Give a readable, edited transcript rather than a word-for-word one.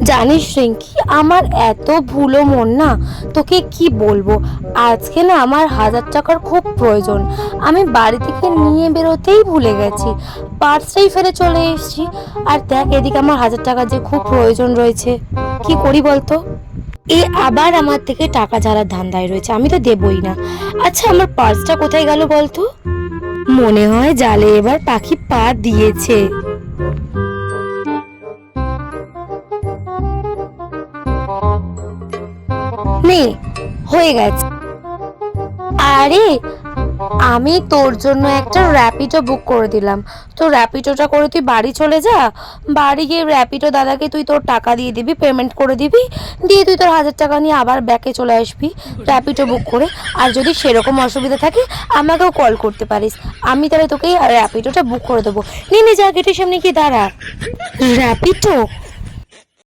জানিস রিঙ্কি, আমার এত ভুলো মন না, তোকে কি বলবো। আজকে না আমার 1000 টাকার খুব প্রয়োজন। আমি বাড়ি থেকে নিয়ে বেরোতেই ভুলে গেছি, পার্সটাই ফেলে চলে এসেছি। আর দেখ, এদিকে আমার 1000 টাকার যে খুব প্রয়োজন রয়েছে, কি করি বলতো। এ আবার আমার থেকে টাকা ঝাড়ার ধান্দায় রয়েছে, আমি তো দেবই না। আচ্ছা, আমার পার্সটা কোথায় গেল বলতো? মনে হয় জালে এবার পাখি পা দিয়েছে। নে, হয়ে গেছে। আরে, আমি তোর জন্য একটা র্যাপিডো বুক করে দিলাম। তো র্যাপিডোটা করে তুই বাড়ি চলে যা। বাড়ি গিয়ে র্যাপিডো দাদাকে তুই তোর টাকা দিয়ে দিবি, পেমেন্ট করে দিবি। দিয়ে তুই তোর 1000 টাকা নিয়ে আবার ব্যাকে চলে আসবি র্যাপিডো বুক করে। আর যদি সেরকম অসুবিধা থাকে আমাকেও কল করতে পারিস, আমি তাহলে তোকে র্যাপিডোটা বুক করে দেবো। নে নে, যা গেটের সামনে গিয়ে দাঁড়া। র্যাপিডো?